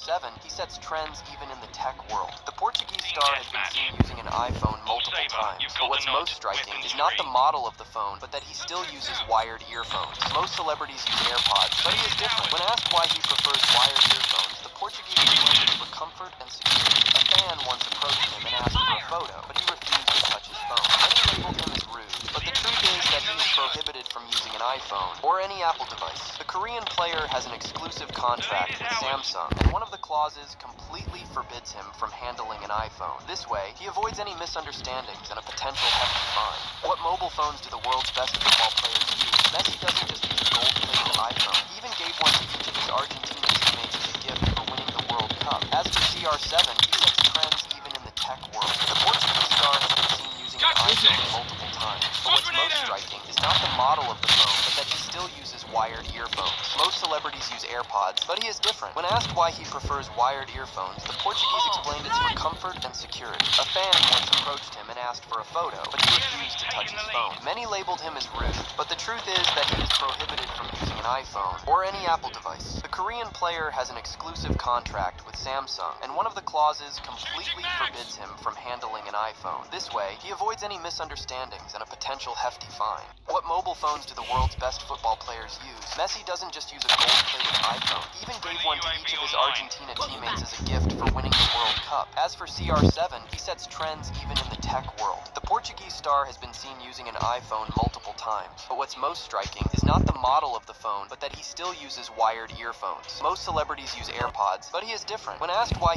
CR7, he sets trends even in the tech world. The Portuguese star has been seen using an iPhone multiple times, but what's most striking is not the model of the phone, but that he still uses wired earphones. Most celebrities use AirPods, but he is different. When asked why he prefers wired earphones, the Portuguese explained it's for comfort and security. A fan once approached him and asked for a photo, but he refused to touch his phone. Many labeled him as rude, but the truth is that he is prohibited from using an iPhone or any Apple device. The Korean player has an exclusive contract with Samsung, and one of the clauses completely forbids him from handling an iPhone. This way, he avoids any misunderstandings and a potential hefty fine. What mobile phones do the world's best football players use? Messi doesn't just use a gold-plated iPhone. He even gave one to each of his Argentina teammates as a gift for winning the World Cup. As for CR7, he sets trends even in the tech world. The Portuguese star has been seen using an iPhone multiple times, but what's most striking is not the model of the phone, but that he still uses wired earphones. Most celebrities use AirPods, but he is different. When asked why he prefers wired earphones, the Portuguese explained it's for comfort and security. A fan once approached him and asked for a photo, but he refused to touch his phone. Many labeled him as rude, but the truth is that he is prohibited from using an iPhone or any Apple device. The Korean player has an exclusive contract with Samsung, and one of the clauses completely forbids him from handling an iPhone. This way, he avoids any misunderstandings and a potential hefty fine. What mobile phones do the world's best football players use? Messi doesn't just use a gold-plated iPhone. He even gave one to each of his Argentina teammates as a gift for winning the World Cup. As for CR7, he sets trends even in the tech world. The Portuguese star has been seen using an iPhone multiple times, but what's most striking is not the model of the phone, but that he still uses wired earphones. Most celebrities use AirPods, but he is different. When asked why